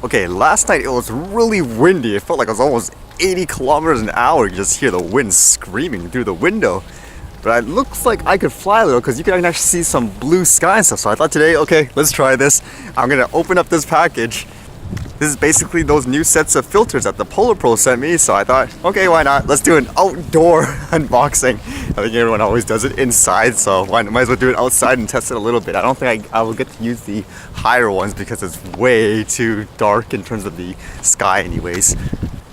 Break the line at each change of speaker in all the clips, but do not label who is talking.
Okay, last night it was really windy. It felt like it was almost 80 kilometers an hour. You just hear the wind screaming through the window. But it looks like I could fly a little because you can actually see some blue sky and stuff. So I thought today, okay, let's try this. I'm gonna open up this package. This is basically those new sets of filters that the Polar Pro sent me. So I thought, okay, why not? Let's do an outdoor unboxing. I think everyone always does it inside, so might as well do it outside and test it a little bit. I don't think I will get to use the higher ones because it's way too dark in terms of the sky anyways.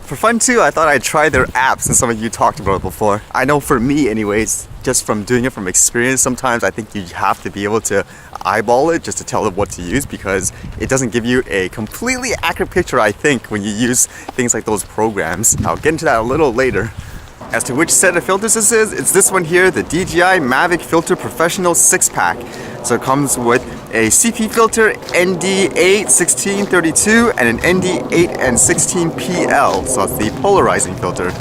For fun too, I thought I'd try their app since some of you talked about it before. I know for me anyways, just from doing it from experience, sometimes I think you have to be able to eyeball it just to tell them what to use because it doesn't give you a completely accurate picture, I think, when you use things like those programs. I'll get into that a little later. As to which set of filters this is, it's this one here, the DJI Mavic Filter Professional 6-pack. So it comes with a CP filter, ND8 1632, and an ND8 and 16PL, so it's the polarizing filter.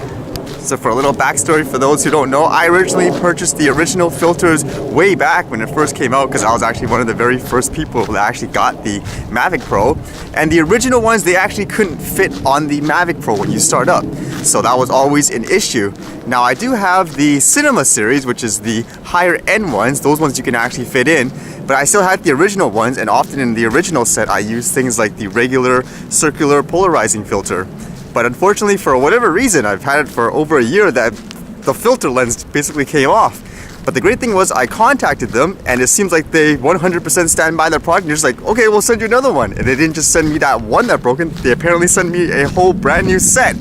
So for a little backstory for those who don't know, I originally purchased the original filters way back when it first came out because I was actually one of the very first people that actually got the Mavic Pro. And the original ones, they actually couldn't fit on the Mavic Pro when you start up. So that was always an issue. Now I do have the Cinema series, which is the higher end ones. Those ones you can actually fit in. But I still had the original ones, and often in the original set I use things like the regular circular polarizing filter. But unfortunately, for whatever reason, I've had it for over a year that the filter lens basically came off. But the great thing was I contacted them and it seems like they 100% stand by their product. And they're just like, okay, we'll send you another one. And they didn't just send me that one that broke, they apparently sent me a whole brand new set.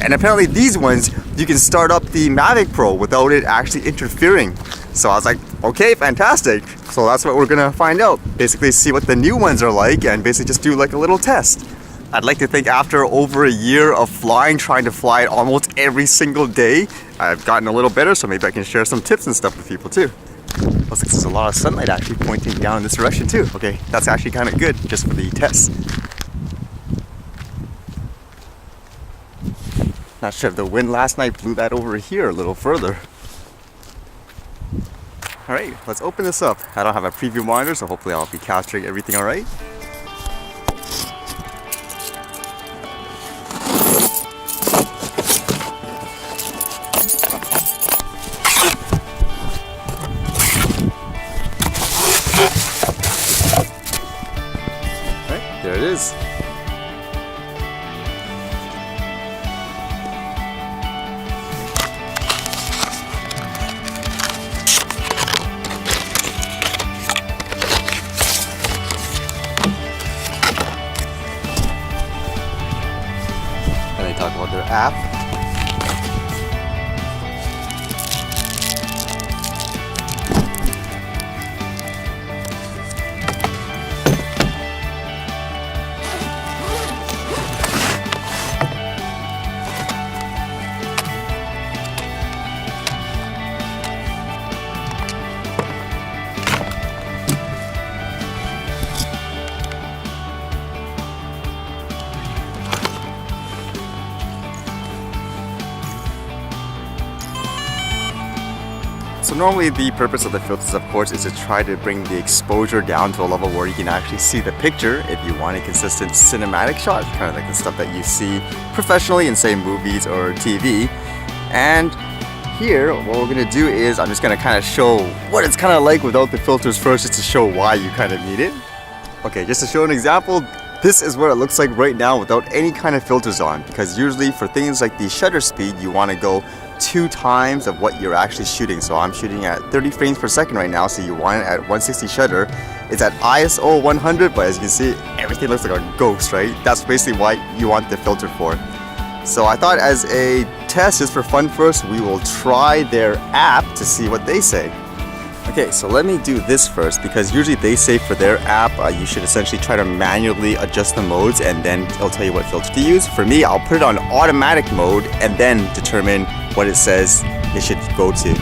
And apparently these ones, you can start up the Mavic Pro without it actually interfering. So I was like, okay, fantastic. So that's what we're gonna find out. Basically see what the new ones are like and basically just do like a little test. I'd like to think after over a year of flying, trying to fly it almost every single day, I've gotten a little better, so maybe I can share some tips and stuff with people too. Looks like there's a lot of sunlight actually pointing down in this direction too. Okay, that's actually kind of good just for the test. Not sure if the wind last night blew that over here a little further. Alright, let's open this up. I don't have a preview monitor, so hopefully I'll be capturing everything alright. There it is. And they talk about their app. So normally the purpose of the filters, of course, is to try to bring the exposure down to a level where you can actually see the picture if you want a consistent cinematic shot, kind of like the stuff that you see professionally in, say, movies or TV. And here, what we're going to do is I'm just going to kind of show what it's kind of like without the filters first, just to show why you kind of need it. Okay, just to show an example, this is what it looks like right now without any kind of filters on, because usually for things like the shutter speed, you want to go 2 times of what you're actually shooting. So I'm shooting at 30 frames per second right now, so you want it at 160 shutter. It's at ISO 100, but as you can see, everything looks like a ghost, right? That's basically what you want the filter for. So I thought as a test, just for fun first, we will try their app to see what they say. Okay, so let me do this first, because usually they say for their app, you should essentially try to manually adjust the modes and then it'll tell you what filter to use. For me, I'll put it on automatic mode and then determine what it says it should go to.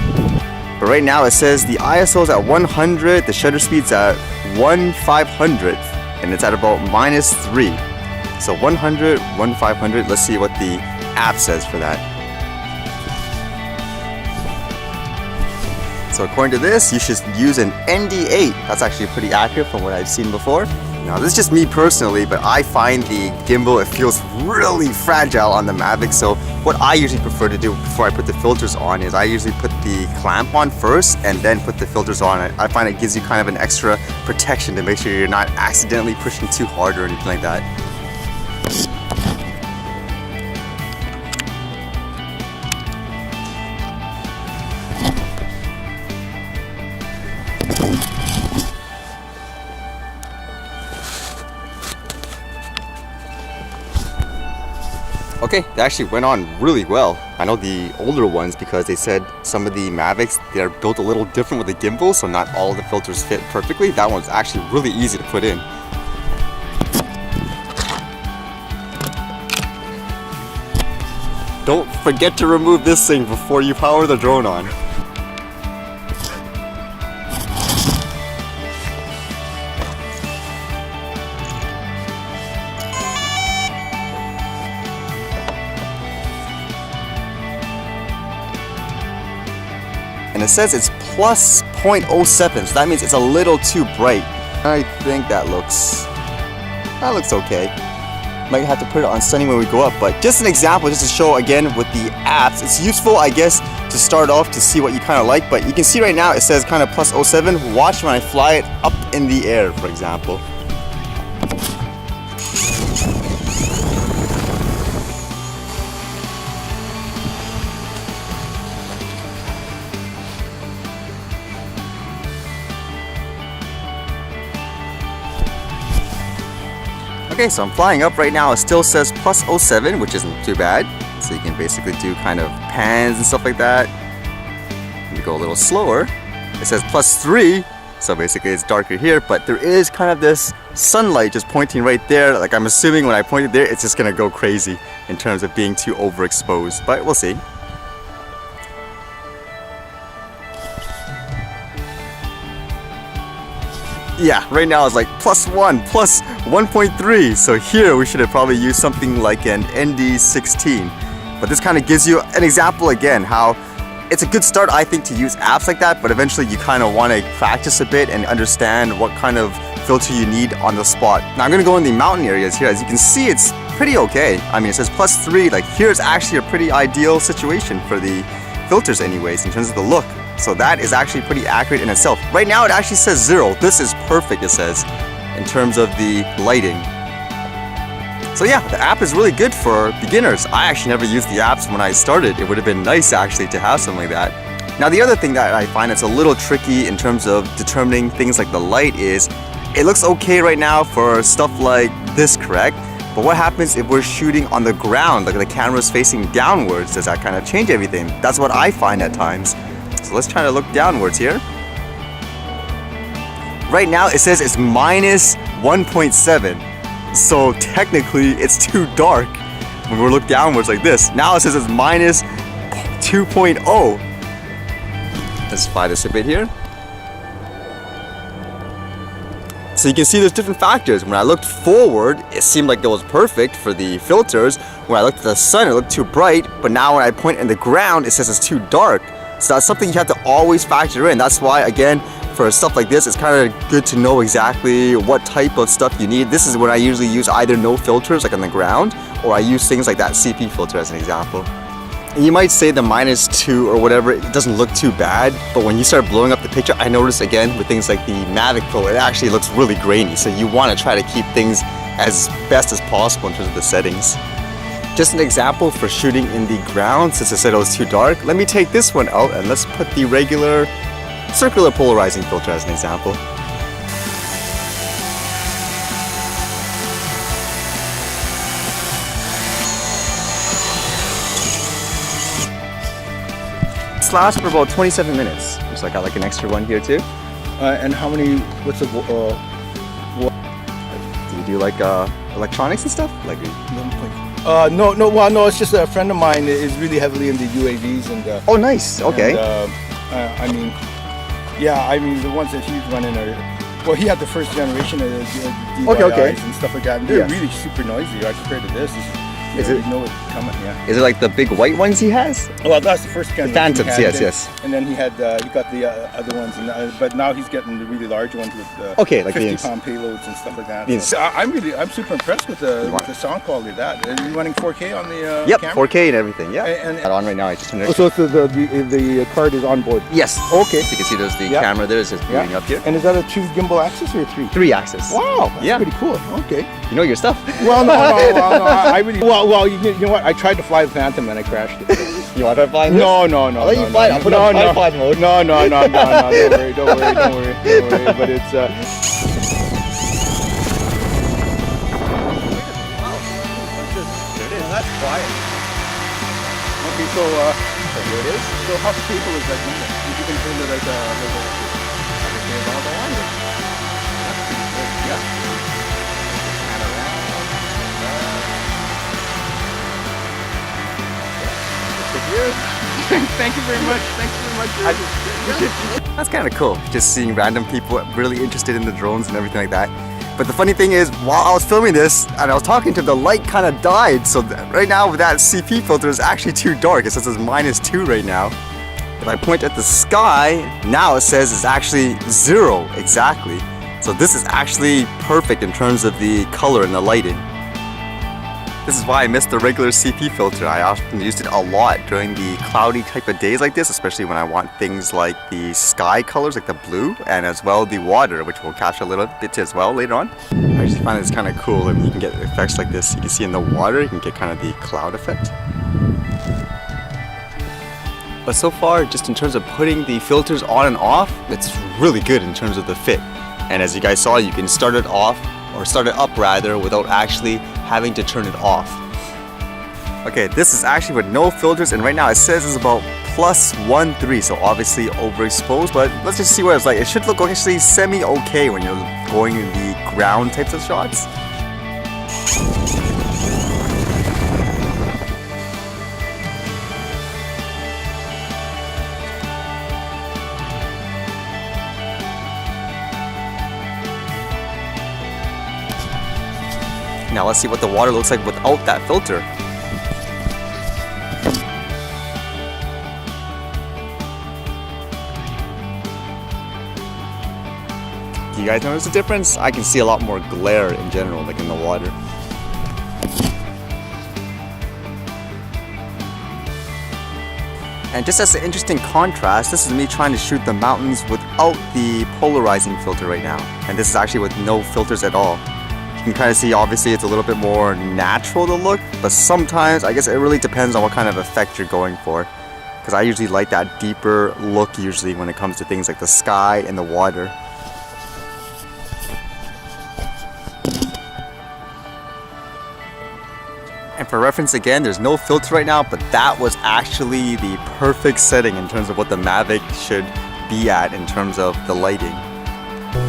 But right now it says the ISO is at 100, the shutter speed's at 1/500, and it's at about -3. So 100, 1/500, let's see what the app says for that. So according to this, you should use an ND8. That's actually pretty accurate from what I've seen before. Now this is just me personally, but I find the gimbal, it feels really fragile on the Mavic. So what I usually prefer to do before I put the filters on is I usually put the clamp on first and then put the filters on. I find it gives you kind of an extra protection to make sure you're not accidentally pushing too hard or anything like that. Okay, that actually went on really well. I know the older ones, because they said some of the Mavics, they're built a little different with the gimbal, so not all of the filters fit perfectly. That one's actually really easy to put in. Don't forget to remove this thing before you power the drone on. And it says it's plus 0.07, so that means it's a little too bright. I think that looks okay. Might have to put it on sunny when we go up, but just an example, just to show again with the apps. It's useful, I guess, to start off to see what you kind of like, but you can see right now it says kind of plus 07. Watch when I fly it up in the air, for example. Okay, so I'm flying up right now. It still says plus 07, which isn't too bad. So you can basically do kind of pans and stuff like that. You go a little slower. It says plus 3, so basically it's darker here, but there is kind of this sunlight just pointing right there. Like I'm assuming when I point it there, it's just gonna go crazy in terms of being too overexposed, but we'll see. Yeah, right now it's like plus 1, plus 1.3. So here we should have probably used something like an ND16. But this kind of gives you an example again how it's a good start, I think, to use apps like that, but eventually you kind of want to practice a bit and understand what kind of filter you need on the spot. Now I'm going to go in the mountain areas here. As you can see, it's pretty okay. I mean, it says plus 3, like here's actually a pretty ideal situation for the filters anyways in terms of the look. So that is actually pretty accurate in itself. Right now it actually says 0. This is perfect, it says, in terms of the lighting. So yeah, the app is really good for beginners. I actually never used the apps when I started. It would have been nice actually to have something like that. Now the other thing that I find that's a little tricky in terms of determining things like the light is, it looks okay right now for stuff like this, correct? But what happens if we're shooting on the ground, like the camera's facing downwards? Does that kind of change everything? That's what I find at times. So let's try to look downwards here. Right now it says it's minus 1.7. So technically it's too dark when we look downwards like this. Now it says it's minus 2.0. Let's fly this a bit here. So you can see there's different factors. When I looked forward, it seemed like it was perfect for the filters. When I looked at the sun, it looked too bright. But now when I point in the ground, it says it's too dark. So that's something you have to always factor in. That's why, again, for stuff like this, it's kind of good to know exactly what type of stuff you need. This is when I usually use either no filters, like on the ground, or I use things like that CP filter as an example. And you might say the minus 2 or whatever, it doesn't look too bad, but when you start blowing up the picture, I noticed again with things like the Mavic Pro, it actually looks really grainy. So you want to try to keep things as best as possible in terms of the settings. Just an example for shooting in the ground, since I said it was too dark, let me take this one out and let's put the regular circular polarizing filter as an example. This lasts for about 27 minutes. So I got like an extra one here too.
And how many, what's the,
Do you do like electronics and stuff? Like
no, it's just a friend of mine is really heavily into UAVs and
oh, nice. Okay.
And, I mean the ones that he's running are, well, he had the first generation of DYIs and stuff like that, and they're really super noisy, right, compared to this.
Is
Yeah,
it-
you know it's coming, yeah.
Is it like the big white ones he has?
Well, that's the first kind.
The Phantoms, yes.
And then he got the other ones, but now he's getting the really large ones with
Okay, like the
50-pound payloads and stuff like that.
the-
So I'm super impressed with the sound quality of that. Are you running 4K on the
Yep,
camera?
4K and everything. Yeah.
And-
on right now. I just turned it.
Oh, so the card is on board.
Yes.
Okay.
So you can see there's the
Yeah.
camera there. It's just moving up here.
And is that a 2 gimbal axis or a 3?
3-axis.
Wow, that's
Yeah.
pretty cool. Okay.
You know your stuff.
Well, no, I really. Well, you know what? I tried to fly the Phantom and I crashed it.
You want to try flying this?
No.
I'll let you fly it. I'll put it on tripod mode.
No. Don't worry. But it's.
There it is. That's quiet.
Okay, so here it is. So how stable is that unit? If you can turn it like
Everything is all the way.
That's pretty good. Yeah.
And around.
Thank you very much. Thanks very much.
That's kind of cool, just seeing random people really interested in the drones and everything like that. But the funny thing is, while I was filming this and I was talking to him, the light kind of died. So right now with that CP filter, it's actually too dark. It says it's -2 right now. If I point at the sky, now it says it's actually 0 exactly. So this is actually perfect in terms of the color and the lighting. This is why I missed the regular CP filter. I often used it a lot during the cloudy type of days like this, especially when I want things like the sky colors, like the blue, and as well the water, which we'll capture a little bit as well later on. I just find this kind of cool. I mean, you can get effects like this. You can see in the water, you can get kind of the cloud effect. But so far, just in terms of putting the filters on and off, it's really good in terms of the fit. And as you guys saw, you can start it off, or start it up rather, without actually having to turn it off. Okay, this is actually with no filters, and right now it says it's about +1.3, so obviously overexposed, but let's just see what it's like. It should look actually semi-okay when you're going in the ground types of shots. Now let's see what the water looks like without that filter. Do you guys notice the difference? I can see a lot more glare in general, like in the water. And just as an interesting contrast, this is me trying to shoot the mountains without the polarizing filter right now. And this is actually with no filters at all. You can kind of see, obviously it's a little bit more natural to look, but sometimes I guess it really depends on what kind of effect you're going for. Because I usually like that deeper look usually when it comes to things like the sky and the water. And for reference again, there's no filter right now, but that was actually the perfect setting in terms of what the Mavic should be at in terms of the lighting.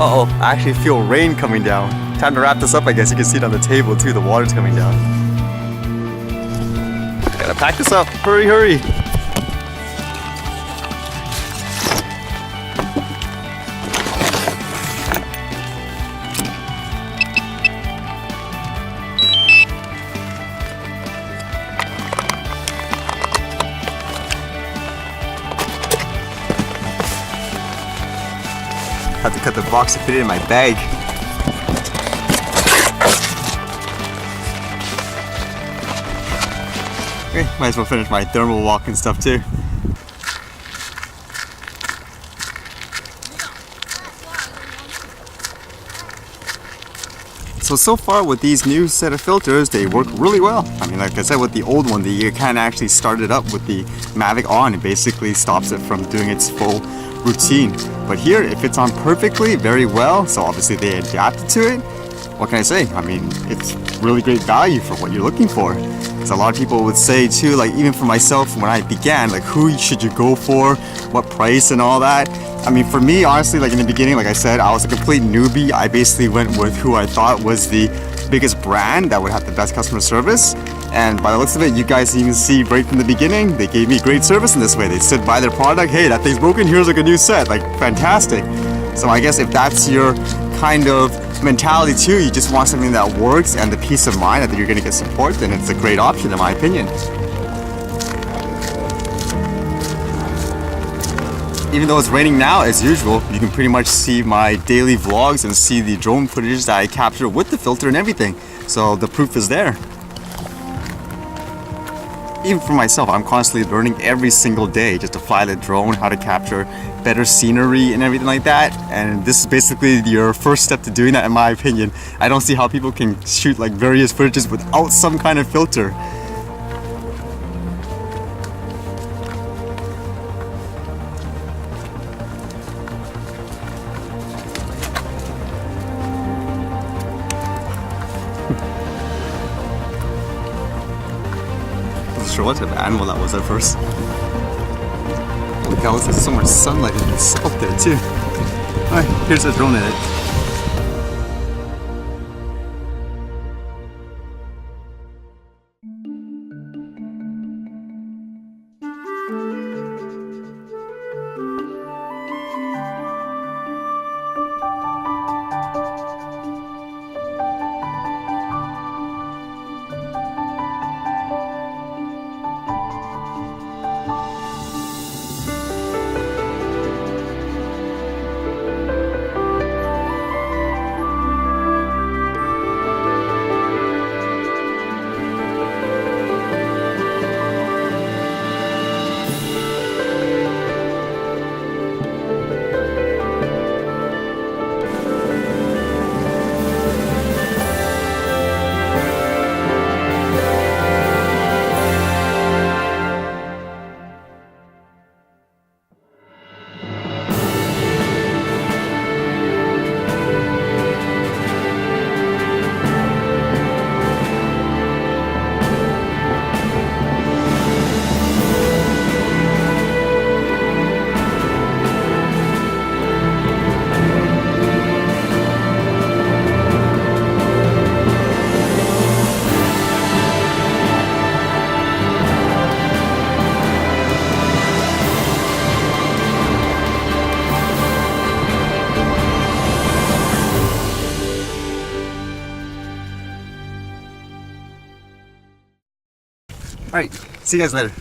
Uh-oh, I actually feel rain coming down. Time to wrap this up, I guess. You can see it on the table too, the water's coming down. Gotta pack this up, hurry, hurry. Have to cut the box to fit it in my bag. Okay, might as well finish my thermal walk and stuff too. So far with these new set of filters, they work really well. I mean, like I said, with the old one, you can actually start it up with the Mavic on. It basically stops it from doing its full routine. But here, it fits on perfectly, very well. So obviously they adapted to it. What can I say? I mean, it's really great value for what you're looking for. Because a lot of people would say too, like even for myself when I began, like who should you go for, what price and all that. I mean, for me, honestly, like in the beginning, like I said, I was a complete newbie. I basically went with who I thought was the biggest brand that would have the best customer service. And by the looks of it, you guys even see right from the beginning, they gave me great service in this way. They stood by their product. Hey, that thing's broken. Here's like a new set. Like fantastic. So I guess if that's your kind of mentality too, you just want something that works and the peace of mind that you're going to get support, then it's a great option in my opinion. Even though it's raining now, as usual, you can pretty much see my daily vlogs and see the drone footage that I capture with the filter and everything. So the proof is there. Even for myself, I'm constantly learning every single day just to fly the drone, how to capture better scenery and everything like that. And this is basically your first step to doing that in my opinion. I don't see how people can shoot like various footages without some kind of filter. Not sure what type of animal that was at first. Holy cow, looks like so much sunlight up there too. Alright, here's a drone edit. Alright, see you guys later.